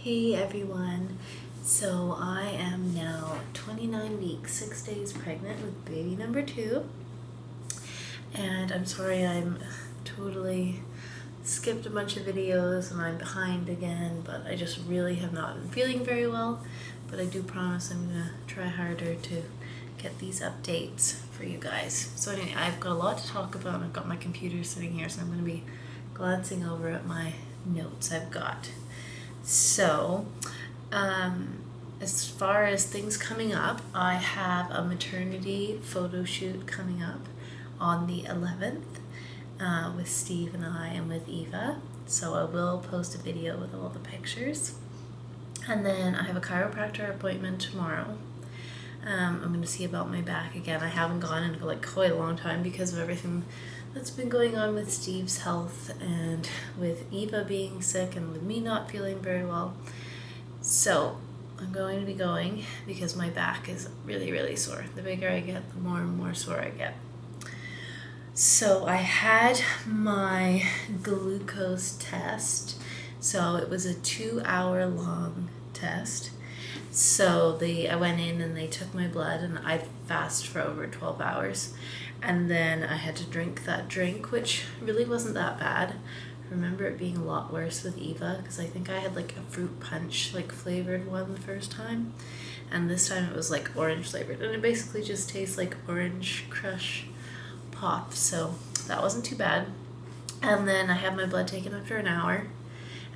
Hey everyone, so I am now 29 weeks, 6 days pregnant with baby number 2, and I'm sorry I'm totally skipped a bunch of videos and I'm behind again, but I just really have not been feeling very well, but I do promise I'm gonna try harder to get these updates for you guys. So anyway, I've got a lot to talk about and I've got my computer sitting here, so I'm gonna be glancing over at my notes I've got. So, as far as things coming up, I have a maternity photo shoot coming up on the 11th with Steve and I and with Eva. So I will post a video with all the pictures. And then I have a chiropractor appointment tomorrow. I'm going to see about my back again. I haven't gone in like quite a long time because of everything that's been going on with Steve's health and with Eva being sick and with me not feeling very well. So I'm going to be going because my back is really, really sore. The bigger I get, the more and more sore I get. So I had my glucose test. So it was a 2-hour long test. So I went in and they took my blood and I fasted for over 12 hours. And then I had to drink that drink, which really wasn't that bad. I remember it being a lot worse with Eva because I think I had like a fruit punch like flavored one the first time. And this time it was like orange flavored. And it basically just tastes like Orange Crush Pop. So that wasn't too bad. And then I had my blood taken after an hour.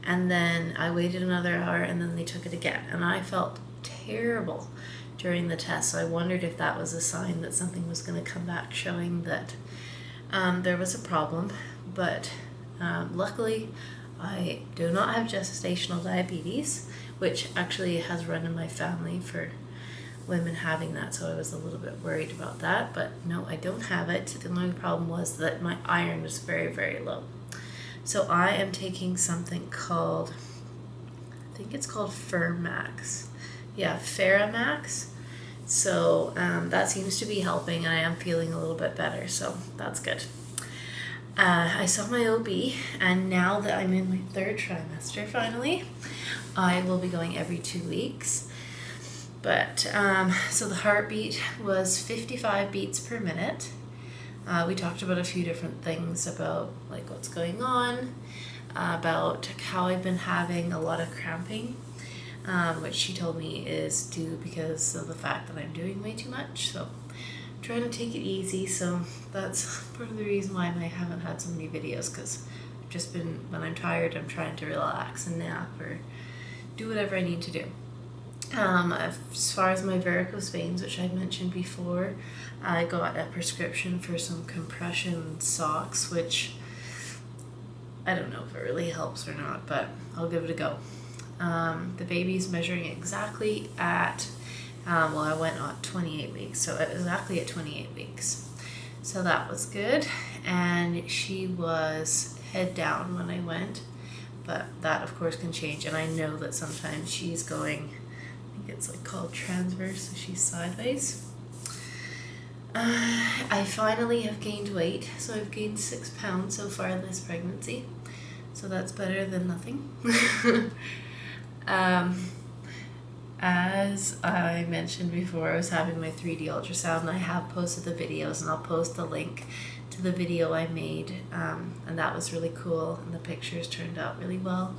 And then I waited another hour and then they took it again. And I felt terrible during the test. So I wondered if that was a sign that something was going to come back showing that there was a problem. But luckily, I do not have gestational diabetes, which actually has run in my family for women having that. So I was a little bit worried about that. But no, I don't have it. The only problem was that my iron was very, very low. So I am taking something called, I think it's called Fermax. Yeah, Ferramax. So that seems to be helping and I am feeling a little bit better, so that's good. I saw my OB and now that I'm in my 3rd trimester finally, I will be going every 2 weeks. But so the heartbeat was 55 beats per minute. We talked about a few different things about like what's going on, about how I've been having a lot of cramping, which she told me is due because of the fact that I'm doing way too much. So I'm trying to take it easy. So that's part of the reason why I haven't had so many videos, because I've just been, when I'm tired, I'm trying to relax and nap or do whatever I need to do. As far as my varicose veins, which I mentioned before, I got a prescription for some compression socks, which I don't know if it really helps or not, but I'll give it a go. The baby's measuring exactly at, I went on 28 weeks, so exactly at 28 weeks. So that was good, and she was head down when I went, but that of course can change, and I know that sometimes she's going, it's like called transverse, so she's sideways. I finally have gained weight, so I've gained 6 pounds so far in this pregnancy, so that's better than nothing. As I mentioned before, I was having my 3D ultrasound and I have posted the videos, and I'll post the link to the video I made, and that was really cool and the pictures turned out really well.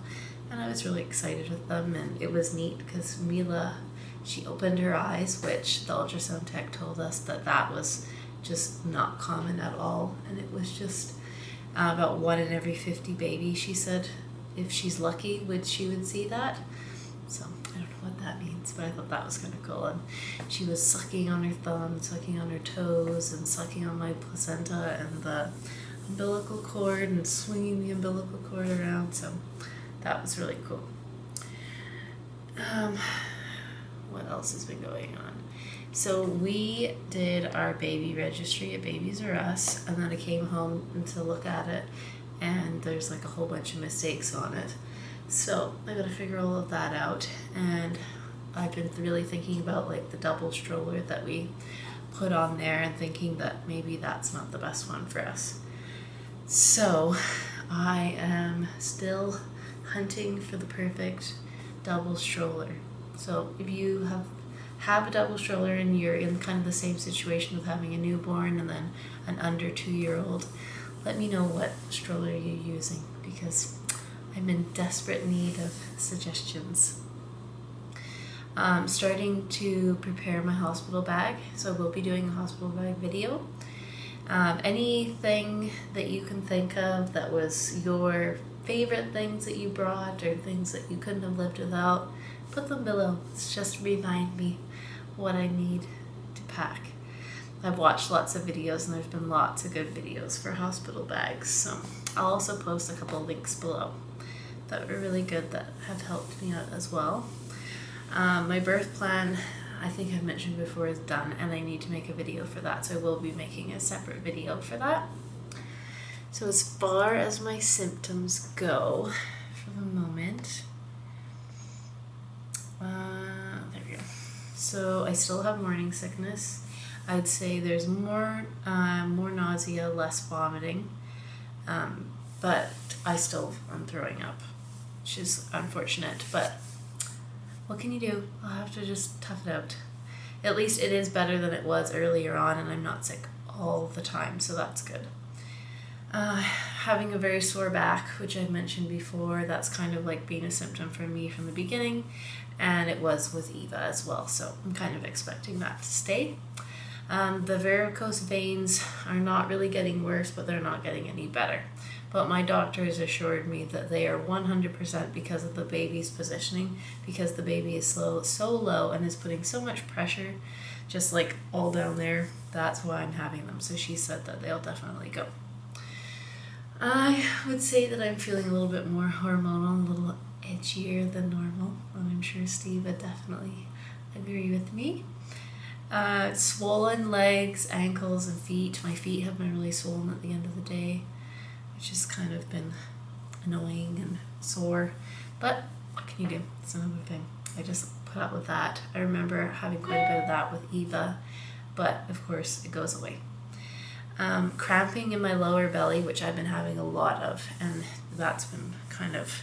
And I was really excited with them, and it was neat because Mila, she opened her eyes, which the ultrasound tech told us that was just not common at all. And it was just about 1 in every 50 babies, she said, if she's lucky, she would see that. So I don't know what that means, but I thought that was kind of cool. And she was sucking on her thumb, sucking on her toes, and sucking on my placenta and the umbilical cord and swinging the umbilical cord around. So that was really cool. What else has been going on? So we did our baby registry at Babies R Us, and then I came home to look at it, and there's like a whole bunch of mistakes on it. So I gotta figure all of that out, and I've been really thinking about like the double stroller that we put on there and thinking that maybe that's not the best one for us. So I am still hunting for the perfect double stroller. So if you have a double stroller and you're in kind of the same situation with having a newborn and then an under 2-year-old, let me know what stroller you're using, because I'm in desperate need of suggestions. Starting to prepare my hospital bag, so we'll be doing a hospital bag video. Anything that you can think of that was your favorite things that you brought or things that you couldn't have lived without, put them below. It's just remind me what I need to pack. I've watched lots of videos and there's been lots of good videos for hospital bags, so I'll also post a couple links below that were really good that have helped me out as well. My birth plan, I think I've mentioned before, is done, and I need to make a video for that, so I will be making a separate video for that. So as far as my symptoms go for the moment, there we go. So I still have morning sickness. I'd say there's more nausea, less vomiting, but I still am throwing up, which is unfortunate, but what can you do? I'll have to just tough it out. At least it is better than it was earlier on, and I'm not sick all the time, so that's good. Having a very sore back, which I mentioned before, that's kind of like being a symptom for me from the beginning, and it was with Eva as well, so I'm kind of expecting that to stay. The varicose veins are not really getting worse, but they're not getting any better. But my doctors assured me that they are 100% because of the baby's positioning, because the baby is so low and is putting so much pressure, just like all down there. That's why I'm having them. So she said that they'll definitely go. I would say that I'm feeling a little bit more hormonal, a little edgier than normal, and I'm sure Steve would definitely agree with me. Swollen legs, ankles, and feet. My feet have been really swollen at the end of the day, which has kind of been annoying and sore, but what can you do? It's another thing. I just put up with that. I remember having quite a bit of that with Eva, but of course it goes away. Cramping in my lower belly, which I've been having a lot of, and that's been kind of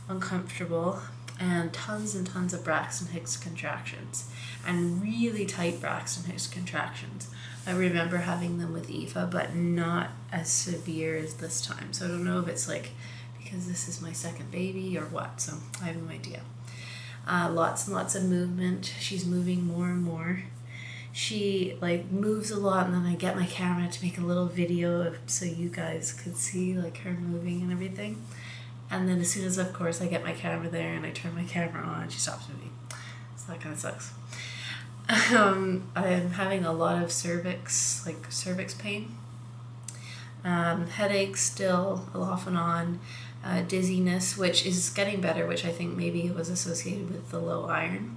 uncomfortable, and tons of Braxton Hicks contractions, and really tight Braxton Hicks contractions. I remember having them with Eva, but not as severe as this time. So I don't know if it's like because this is my second baby or what, so I have no idea. Lots and lots of movement. She's moving more and more. She like moves a lot, and then I get my camera to make a little video so you guys could see like her moving and everything. And then as soon as, of course, I get my camera there and I turn my camera on, she stops moving. So that kind of sucks. I'm having a lot of cervix pain. Headaches still off and on. Dizziness, which is getting better, which I think maybe was associated with the low iron.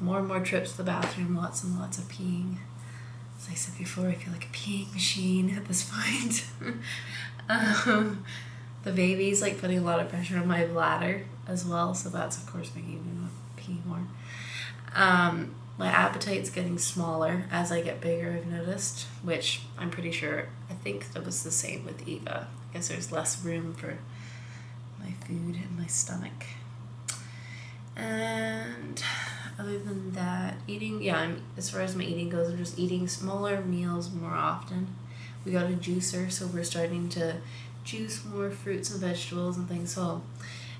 More and more trips to the bathroom, lots and lots of peeing. As I said before, I feel like a peeing machine at this point. The baby's like putting a lot of pressure on my bladder as well, so that's of course making me want to pee more. My appetite's getting smaller as I get bigger, I've noticed, which I'm pretty sure, I think that was the same with Eva. I guess there's less room for my food in my stomach. And other than that, eating, as far as my eating goes, I'm just eating smaller meals more often. We got a juicer, so we're starting to juice more fruits and vegetables and things. So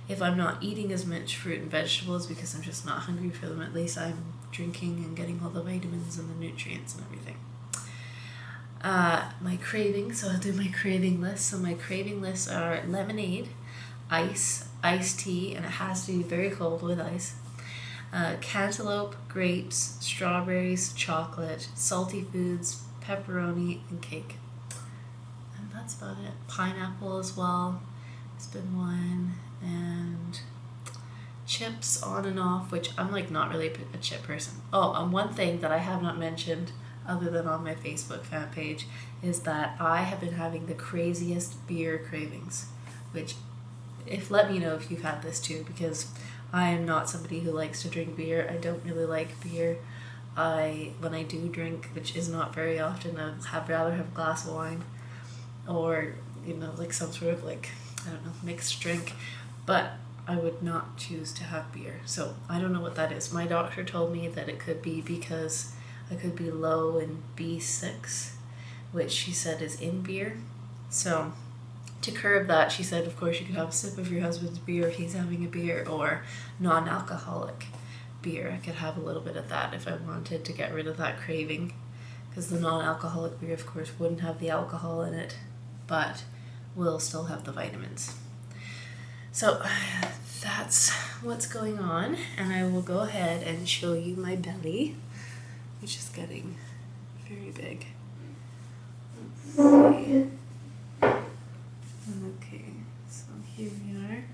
if I'm not eating as much fruit and vegetables because I'm just not hungry for them, at least I'm drinking and getting all the vitamins and the nutrients and everything. My cravings, so I'll do my craving list. So my craving lists are lemonade, ice, iced tea, and it has to be very cold with ice. Cantaloupe, grapes, strawberries, chocolate, salty foods, pepperoni, and cake. And that's about it. Pineapple as well. It's been one. And chips on and off, which I'm like not really a chip person. Oh, one thing that I have not mentioned other than on my Facebook fan page is that I have been having the craziest beer cravings, which let me know if you've had this too, because I am not somebody who likes to drink beer. I don't really like beer. When I do drink, which is not very often, I'd rather have a glass of wine or, like some sort of like, I don't know, mixed drink. But I would not choose to have beer. So I don't know what that is. My doctor told me that it could be because I could be low in B6, which she said is in beer. So to curb that, she said, of course, you could have a sip of your husband's beer if he's having a beer, or non-alcoholic beer. I could have a little bit of that if I wanted to get rid of that craving, because the non-alcoholic beer, of course, wouldn't have the alcohol in it, but will still have the vitamins. So that's what's going on, and I will go ahead and show you my belly, which is getting very big. Let's see. Okay, so here we are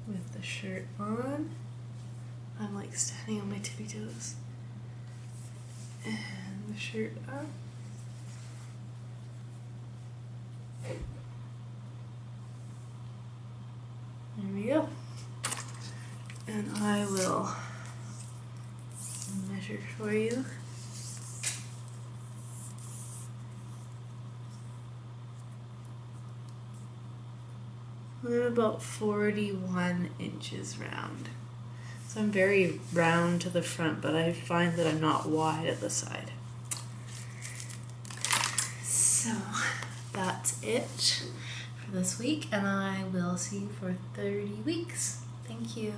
with the shirt on. I'm like standing on my tippy toes. And the shirt up. There we go. And I will measure for you. I'm about 41 inches round. So I'm very round to the front, but I find that I'm not wide at the side. So that's it for this week, and I will see you for 30 weeks. Thank you.